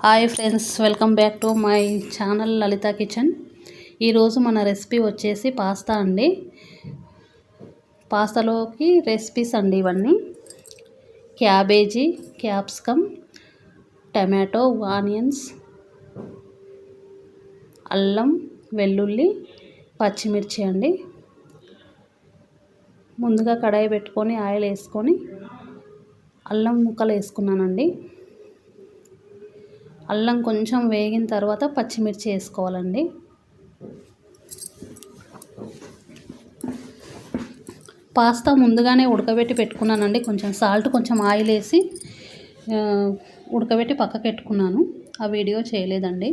Hi friends, welcome back to my channel Lalitha kitchen. ఈరోజు మన recipe వచ్చేసి pasta అండి. పాస్తాలోకి రెసిపీస్ అండి ఇవన్నీ. క్యాబేజీ, క్యాప్సికమ్, టమాటో, ఆనియన్స్, అల్లం, వెల్లుల్లి, పచ్చిమిర్చి అండి. ముందుగా కడాయి పెట్టుకొని ఆయిల్ వేసుకొని అల్లం ముక్కలు వేసుకున్నానండి. అల్లం కొంచెం వేగిన తర్వాత పచ్చిమిర్చి వేసుకోవాలండి. పాస్తా ముందుగానే ఉడకబెట్టి పెట్టుకున్నానండి. కొంచెం సాల్ట్, కొంచెం ఆయిల్ వేసి ఉడకబెట్టి పక్కకు పెట్టుకున్నాను. ఆ వీడియో చేయలేదండి.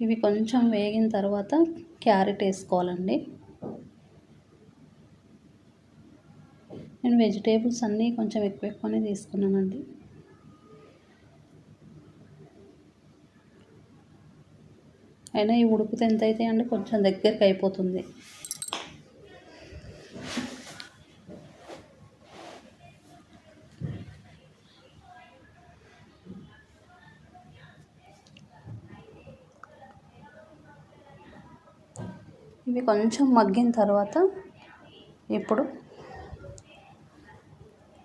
ఇవి కొంచెం వేగిన తర్వాత క్యారెట్ వేసుకోవాలండి. నేను వెజిటేబుల్స్ అన్నీ కొంచెం ఎక్కువనే తీసుకున్నానండి. అయినా ఈ ఉడుకుతే ఎంత అయితే అండి, కొంచెం దగ్గరికి అయిపోతుంది. ఇవి కొంచెం మగ్గిన తర్వాత ఇప్పుడు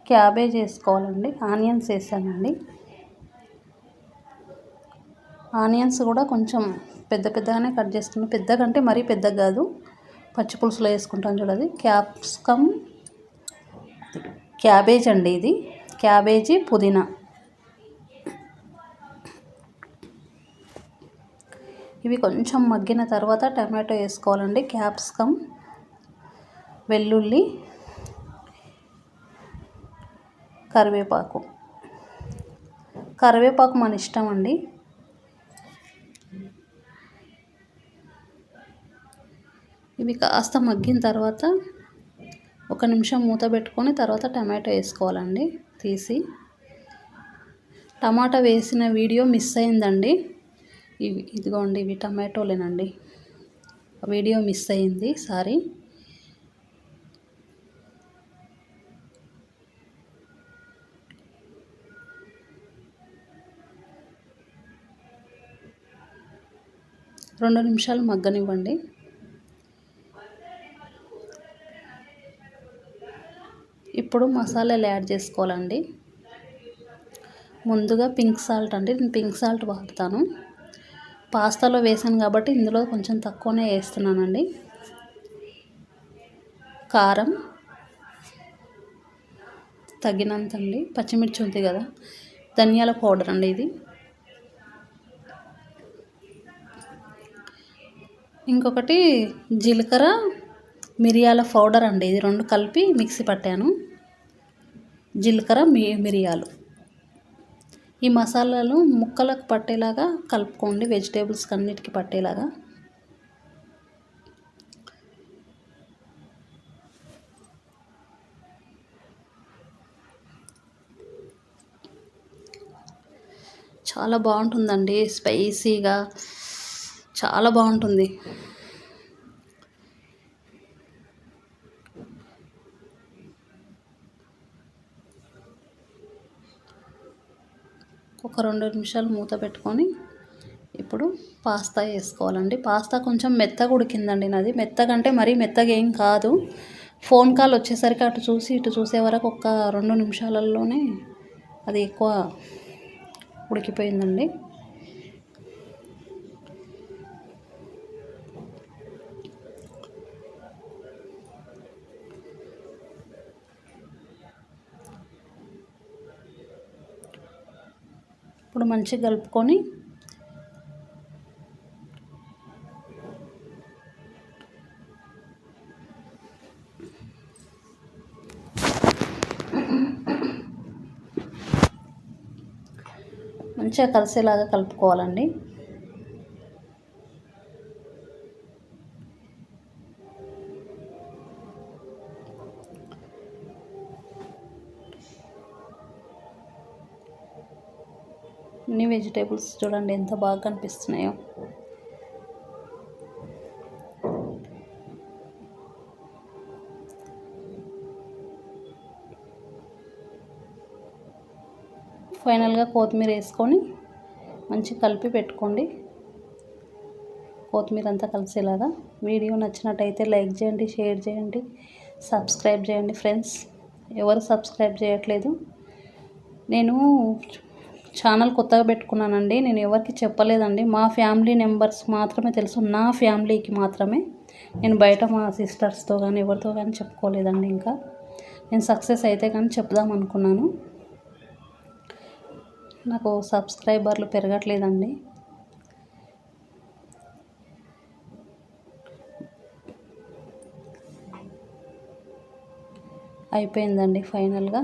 క్యాబేజ్ వేసుకోవాలండి. ఆనియన్స్ వేసానండి. ఆనియన్స్ కూడా కొంచెం పెద్దగానే కట్ చేసుకున్నాను. పెద్దగంటే మరీ పెద్దగా కాదు, పచ్చి పులుసులో వేసుకుంటాను చూడండి. క్యాప్సికమ్, క్యాబేజ్ అండి ఇది. క్యాబేజీ, పుదీనా. ఇవి కొంచెం మగ్గిన తర్వాత టమాటో వేసుకోవాలండి. క్యాప్సికమ్, వెల్లుల్లి, కరివేపాకు మన ఇష్టం అండి. ఇవి కాస్త మగ్గిన తర్వాత 1 నిమిషం మూత పెట్టుకొని తర్వాత టమాటో వేసుకోవాలండి. టమాటా వేసిన వీడియో మిస్ అయిందండి. ఇదిగోండి, ఇవి టమాటోలేనండి. వీడియో మిస్ అయింది, సారీ. రెండు నిమిషాలు మగ్గనివ్వండి. ఇప్పుడు మసాలాలు యాడ్ చేసుకోవాలండి. ముందుగా పింక్ సాల్ట్ అండి. నేను పింక్ సాల్ట్ వాడతాను. పాస్తాలో వేసాను కాబట్టి ఇందులో కొంచెం తక్కువనే వేస్తున్నానండి. కారం తగినంత అండి. పచ్చిమిర్చి ఉంది కదా, ధనియాల పౌడర్ అండి ఇది. ఇంకొకటి జీలకర్ర, మిరియాల పౌడర్ అండి. ఇది 2 కలిపి మిక్సీ పట్టాను. జీలకర్ర, మిరియాలు. ఈ మసాలాలు ముక్కలకు పట్టేలాగా కలుపుకోండి, వెజిటేబుల్స్కి అన్నిటికీ పట్టేలాగా. చాలా బాగుంటుందండి, స్పైసీగా చాలా బాగుంటుంది. ఒక 2 నిమిషాలు మూత పెట్టుకొని ఇప్పుడు పాస్తా వేసుకోవాలండి. పాస్తా కొంచెం మెత్తగా ఉడికిందండి నాది. మెత్తగంటే మరీ మెత్తగా ఏం కాదు. ఫోన్ కాల్ వచ్చేసరికి అటు చూసి ఇటు చూసే వరకు ఒక 2 నిమిషాలలోనే అది ఎక్కువ ఉడికిపోయిందండి. ఇప్పుడు మంచిగా కలుపుకొని మంచిగా కలిసేలాగా కలుపుకోవాలండి. అన్ని వెజిటేబుల్స్ చూడండి ఎంత బాగా కనిపిస్తున్నాయో. ఫైనల్గా కొత్తిమీర వేసుకొని మంచిగా కలిపి పెట్టుకోండి. కొత్తిమీర అంతా కలిసేలాగా. వీడియో నచ్చినట్టయితే లైక్ చేయండి, షేర్ చేయండి, సబ్స్క్రైబ్ చేయండి ఫ్రెండ్స్. ఎవరు సబ్స్క్రైబ్ చేయట్లేదు. నేను ఛానల్ కొత్తగా పెట్టుకున్నానండి. నేను ఎవరికి చెప్పలేదండి. మా ఫ్యామిలీ మెంబర్స్ మాత్రమే తెలుసు, నా ఫ్యామిలీకి మాత్రమే. నేను బయట మా సిస్టర్స్తో కానీ ఎవరితో కానీ చెప్పుకోలేదండి. ఇంకా నేను సక్సెస్ అయితే కానీ చెప్దాం అనుకున్నాను. నాకు సబ్స్క్రైబర్లు పెరగట్లేదండి. అయిపోయిందండి ఫైనల్గా.